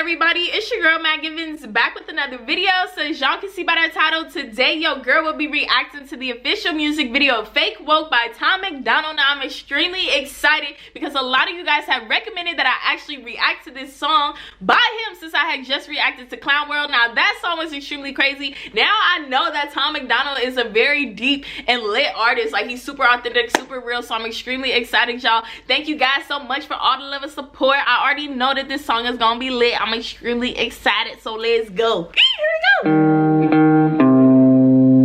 everybody, it's your girl Matt Givens back with another video. So as y'all can see by that title, today your girl will be reacting to the official music video Fake Woke by MacDonald. Now I'm extremely excited because a lot of you guys have recommended that I actually react to this song by him since I had just reacted to Clown World. Now that song was extremely crazy. Now I know that MacDonald is a very deep and lit artist. Like, he's super authentic, super real, so I'm extremely excited, y'all. Thank you guys so much for all the love and support. I already know that this song is gonna be lit. I'm extremely excited, so let's go. Here we go.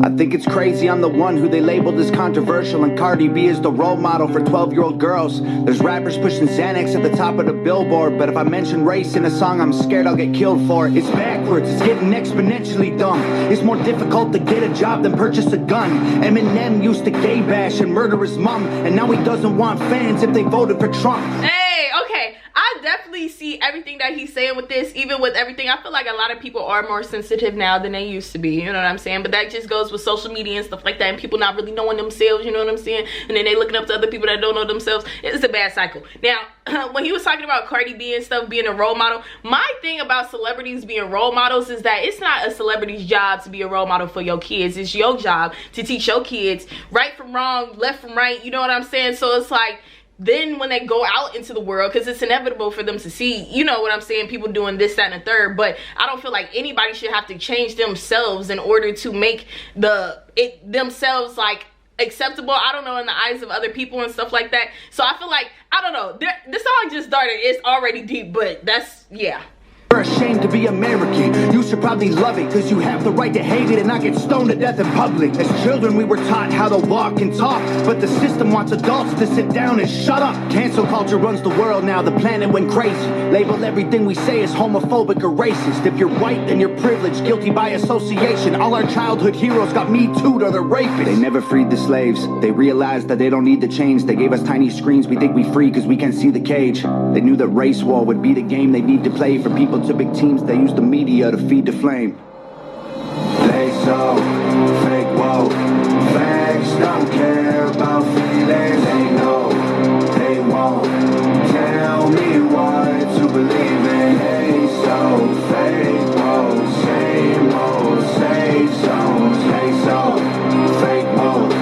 I think it's crazy I'm the one who they labeled as controversial, and Cardi B is the role model for 12-year-old girls. There's rappers pushing Xanax at the top of the billboard, but if I mention race in a song, I'm scared I'll get killed for it. It's backwards, it's getting exponentially dumb. It's more difficult to get a job than purchase a gun. Eminem used to gay bash and murder his mom, and now he doesn't want fans if they voted for Trump. Hey, okay, I definitely see everything that he's saying with this. Even with everything, I feel like a lot of people are more sensitive now than they used to be, you know what I'm saying? But that just goes with social media and stuff like that, and people not really knowing themselves, you know what I'm saying? And then they looking up to other people that don't know themselves. It's a bad cycle. Now, when he was talking about Cardi B and stuff being a role model, my thing about celebrities being role models is that it's not a celebrity's job to be a role model for your kids. It's your job to teach your kids right from wrong, left from right, you know what I'm saying? So it's like, then when they go out into the world, because it's inevitable for them to see, you know what I'm saying, people doing this, that, and the third, but I don't feel like anybody should have to change themselves in order to make themselves like acceptable, I don't know, in the eyes of other people and stuff like that. So I feel like, I don't know, this song just started, it's already deep, but that's, yeah. You're ashamed to be American. You should probably love it, cause you have the right to hate it and not get stoned to death in public. As children we were taught how to walk and talk, but the system wants adults to sit down and shut up. Cancel culture runs the world now, the planet went crazy. Label everything we say as homophobic or racist. If you're white, then you're privileged, guilty by association. All our childhood heroes got Me Too'd or they're rapists. They never freed the slaves. They realized that they don't need to change. They gave us tiny screens, we think we free cause we can't see the cage. They knew that race war would be the game they need to play for people to big teams. They use the media to feed the flame. They so fake woke. Facts don't care about feelings. They know they won't tell me what to believe in. They so fake woke. Same old safe zones. They so fake woke.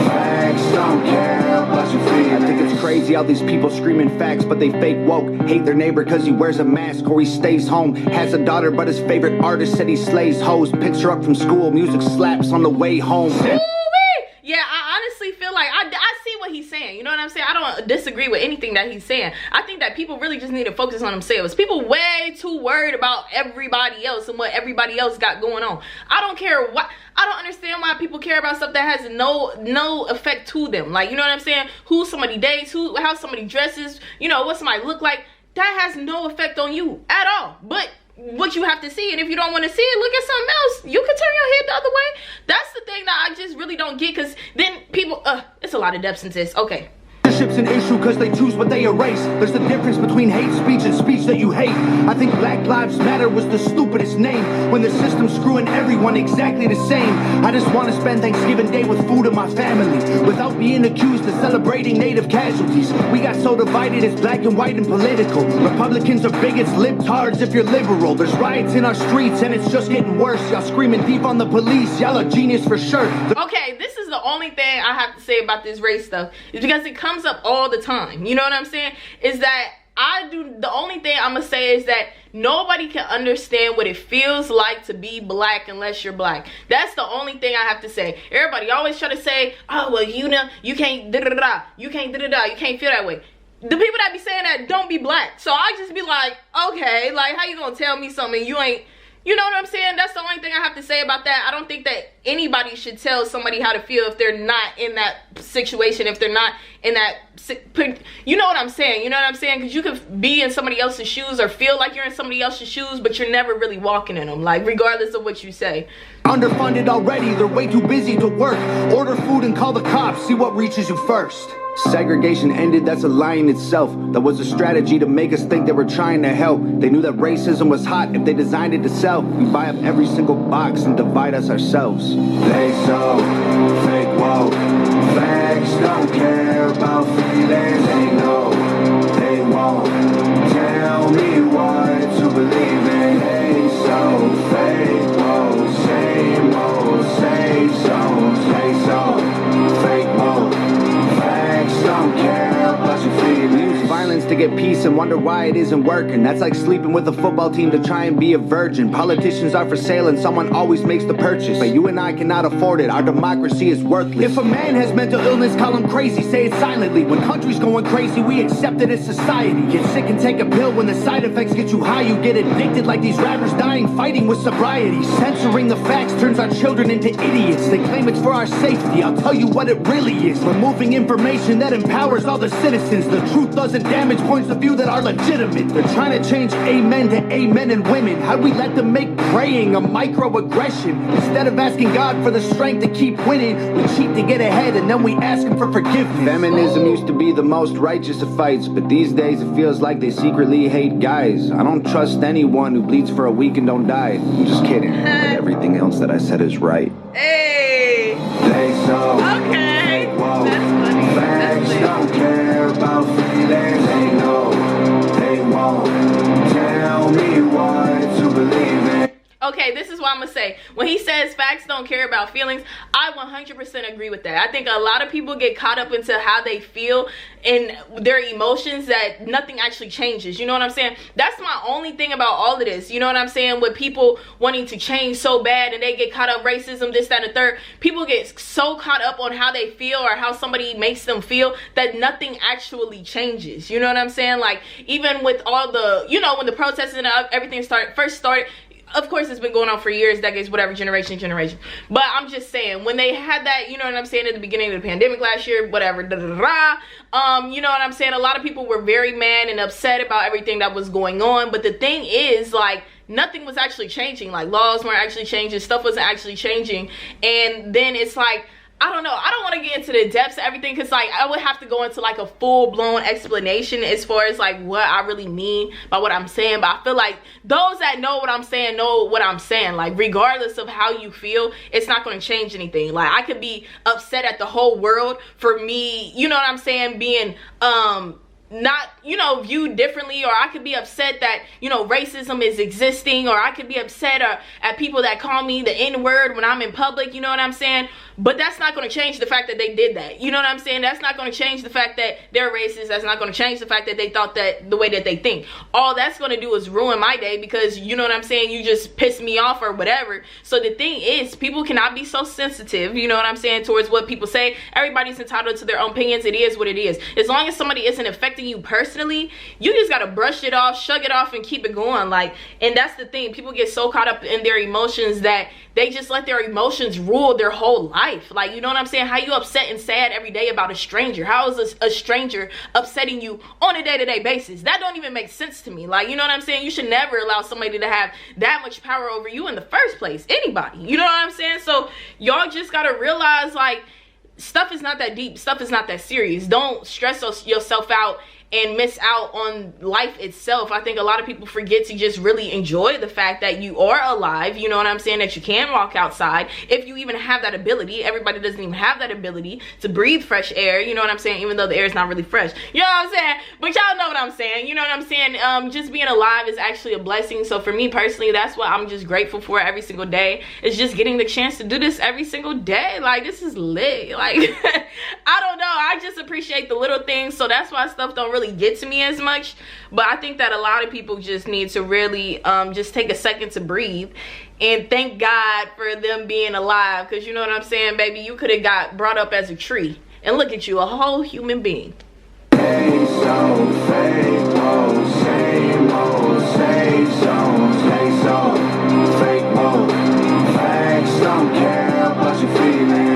Facts don't care about your feelings. I think it's crazy how these people screaming facts, but they fake woke. Hate their neighbor cause he wears a mask or he stays home. Has a daughter but his favorite artist said he slays hoes. Picks her up from school, music slaps on the way home. Yeah, I honestly feel like I see what he's saying, you know what I'm saying? I don't disagree with anything that he's saying. I think that people really just need to focus on themselves. People way too worried about everybody else and what everybody else got going on. I don't care what, I don't understand why people care about stuff that has no effect to them. Like, you know what I'm saying? Who somebody dates, how somebody dresses, you know, what somebody look like. That has no effect on you at all. But what you have to see, and if you don't want to see it, look at something else. You can turn your head the other way. That's the thing that I just really don't get, because then people, it's a lot of depths into this. Okay. Leadership's an issue because they choose what they erase. There's the difference between hate speech and speech that you hate. I think Black Lives Matter was the stupidest name when the system's screwing everyone exactly the same. I just want to spend Thanksgiving Day with food and my family without being accused of celebrating native casualties. We got so divided, it's black and white and political. Republicans are bigots, libtards if you're liberal. There's riots in our streets and it's just getting worse. Y'all screaming deep on the police, y'all are genius for sure. Okay, this is the only thing I have to say about this race stuff, is because it comes up all the time, you know what I'm saying? Is that the only thing I'm gonna say is that nobody can understand what it feels like to be black unless you're black. That's the only thing I have to say. Everybody always try to say, oh well, you know, you can't da-da-da-da, you can't da-da-da, you can't feel that way. The people that be saying that don't be black. So I just be like, okay, like, how you gonna tell me something you ain't, you know what I'm saying? That's the only thing I have to say about that. I don't think that anybody should tell somebody how to feel if they're not in that situation, if they're not in that, you know what I'm saying? You know what I'm saying? Because you could be in somebody else's shoes or feel like you're in somebody else's shoes, but you're never really walking in them, like, regardless of what you say. Underfunded already, they're way too busy to work. Order food and call the cops, see what reaches you first. Segregation ended, that's a lie in itself. That was a strategy to make us think they were trying to help. They knew that racism was hot if they designed it to sell. We buy up every single box and divide us ourselves. They so fake woke. Facts don't care about feelings. They know they won't tell me what to believe in. wonder why it isn't working. That's like sleeping with a football team to try and be a virgin. Politicians are for sale and someone always makes the purchase, but you and I cannot afford it. Our democracy is worthless. If a man has mental illness, call him crazy, say it silently. When country's going crazy, we accept it as society. Get sick and take a pill. When the side effects get you high, you get addicted like these rappers dying fighting with sobriety. Censoring the facts turns our children into idiots. They claim it's for our safety. I'll tell you what it really is. Removing information that empowers all the citizens. The truth doesn't damage points of view that are legitimate. They're trying to change amen to amen and women. How'd we let them make praying a microaggression? Instead of asking God for the strength to keep winning, we cheat to get ahead and then we ask him for forgiveness. Feminism used to be the most righteous of fights, but these days it feels like they secretly hate guys. I don't trust anyone who bleeds for a week and don't die. I'm just kidding, but everything else that I said is right. Hey. They so Okay. whoa. That's funny. Facts That's don't care about feelings. They know they won't tell me what to believe in. Okay, this is what I'm gonna say. When he says facts don't care about feelings, I 100% agree with that. I think a lot of people get caught up into how they feel and their emotions that nothing actually changes. You know what I'm saying? That's my only thing about all of this. You know what I'm saying? With people wanting to change so bad and they get caught up racism, this, that, and the third. People get so caught up on how they feel or how somebody makes them feel that nothing actually changes. You know what I'm saying? Like, even with all the, you know, when the protests and everything first started, of course, it's been going on for years, decades, whatever, generation. But I'm just saying, when they had that, you know what I'm saying, at the beginning of the pandemic last year, whatever, you know what I'm saying, a lot of people were very mad and upset about everything that was going on. But the thing is, like, nothing was actually changing. Like, laws weren't actually changing, stuff wasn't actually changing. And then it's like, I don't know, I don't want to get into the depths of everything, because like I would have to go into like a full-blown explanation as far as like what I really mean by what I'm saying. But I feel like those that know what I'm saying know what I'm saying. Like, regardless of how you feel, it's not going to change anything. Like, I could be upset at the whole world for me, you know what I'm saying, being not, you know, viewed differently, or I could be upset that, you know, racism is existing, or I could be upset at people that call me the N-word when I'm in public, you know what I'm saying? But that's not going to change the fact that they did that. You know what I'm saying? That's not going to change the fact that they're racist. That's not going to change the fact that they thought that the way that they think. All that's going to do is ruin my day, because, you know what I'm saying, you just pissed me off or whatever. So the thing is, people cannot be so sensitive, you know what I'm saying, towards what people say. Everybody's entitled to their own opinions. It is what it is. As long as somebody isn't affecting you personally, you just got to brush it off, shrug it off, and keep it going. Like, and that's the thing. People get so caught up in their emotions that they just let their emotions rule their whole life. Like, you know what I'm saying? How you upset and sad every day about a stranger? How is a stranger upsetting you on a day-to-day basis? That don't even make sense to me. Like, you know what I'm saying? You should never allow somebody to have that much power over you in the first place. Anybody. You know what I'm saying? So y'all just gotta realize, like, stuff is not that deep. Stuff is not that serious. Don't stress yourself out and miss out on life itself. I think a lot of people forget to just really enjoy the fact that you are alive, you know what I'm saying, that you can walk outside, if you even have that ability. Everybody doesn't even have that ability to breathe fresh air, you know what I'm saying, even though the air is not really fresh, you know what I'm saying, but y'all know what I'm saying, you know what I'm saying. Just being alive is actually a blessing. So for me personally, that's what I'm just grateful for every single day, is just getting the chance to do this every single day. Like, this is lit. Like, I don't know, I just appreciate the little things, so that's why stuff don't really get to me as much. But I think that a lot of people just need to really just take a second to breathe and thank God for them being alive, because you know what I'm saying, baby, you could have got brought up as a tree, and look at you, a whole human being. They so fake, oh, same old, same songs. They so fake, oh, facts don't care about your feelings.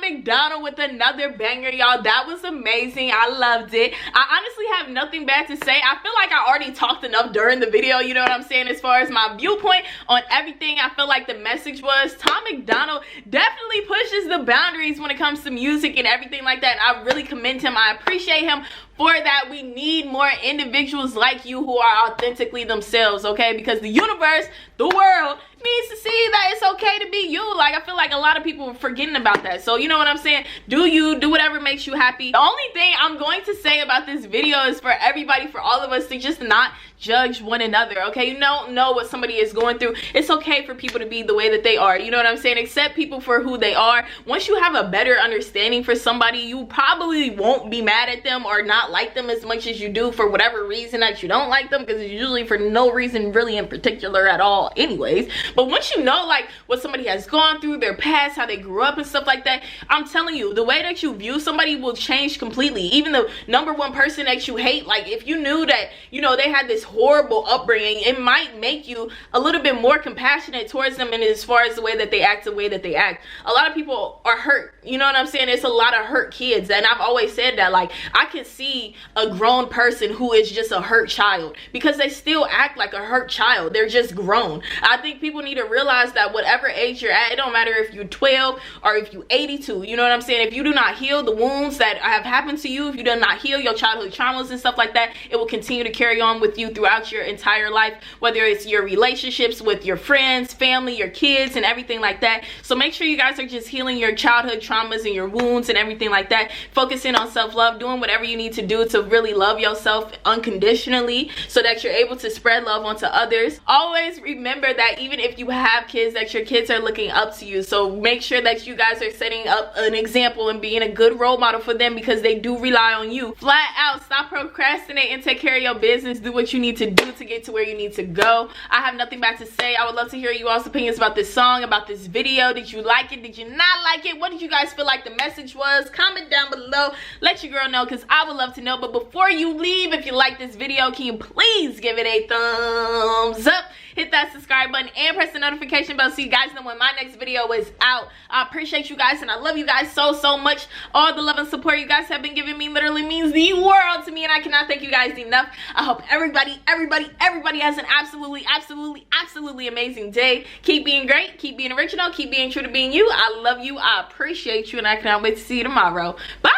MacDonald with another banger, y'all. That was amazing. I loved it. I honestly have nothing bad to say. I feel like I already talked enough during the video, you know what I'm saying, as far as my viewpoint on everything. I feel like the message was Tom MacDonald definitely pushes the boundaries when it comes to music and everything like that. I really commend him. I appreciate him for that. We need more individuals like you who are authentically themselves, okay? Because the universe, the world, needs to see that it's okay to be you. Like, I feel like a lot of people are forgetting about that. So, you know what I'm saying? Do you, do whatever makes you happy. The only thing I'm going to say about this video is for everybody, for all of us, to just not judge one another, okay? You don't know what somebody is going through. It's okay for people to be the way that they are, you know what I'm saying? Accept people for who they are. Once you have a better understanding for somebody, you probably won't be mad at them or not like them as much as you do for whatever reason that you don't like them, because it's usually for no reason really in particular at all anyways. But once you know like what somebody has gone through, their past, how they grew up and stuff like that, I'm telling you, the way that you view somebody will change completely. Even the number one person that you hate, like if you knew that, you know, they had this horrible upbringing, it might make you a little bit more compassionate towards them, and as far as the way that they act, a lot of people are hurt, you know what I'm saying? It's a lot of hurt kids, and I've always said that, like, I can see a grown person who is just a hurt child because they still act like a hurt child. They're just grown. I think people need to realize that whatever age you're at, it don't matter if you're 12 or if you're 82, you know what I'm saying? If you do not heal the wounds that have happened to you, if you do not heal your childhood traumas and stuff like that, it will continue to carry on with you throughout your entire life, whether it's your relationships with your friends, family, your kids, and everything like that. So make sure you guys are just healing your childhood traumas and your wounds and everything like that, focusing on self-love, doing whatever you need to do to really love yourself unconditionally so that you're able to spread love onto others. Always remember that even if you have kids, that your kids are looking up to you, so make sure that you guys are setting up an example and being a good role model for them, because they do rely on you. Flat out, stop procrastinating and take care of your business. Do what you need to do to get to where you need to go. I have nothing bad to say. I would love to hear you all's opinions about this song, about this video. Did you like it? Did you not like it? What did you guys feel like the message was? Comment down below. Let your girl know, because I would love to know. But before you leave, if you like this video, can you please give it a thumbs up? Hit that subscribe button and press the notification bell so you guys know when my next video is out. I appreciate you guys and I love you guys so much. All the love and support you guys have been giving me literally means the world to me, and I cannot thank you guys enough. I hope everybody has an absolutely amazing day. Keep being great, keep being original, keep being true to being you. I love you, I appreciate you, and I cannot wait to see you tomorrow. Bye.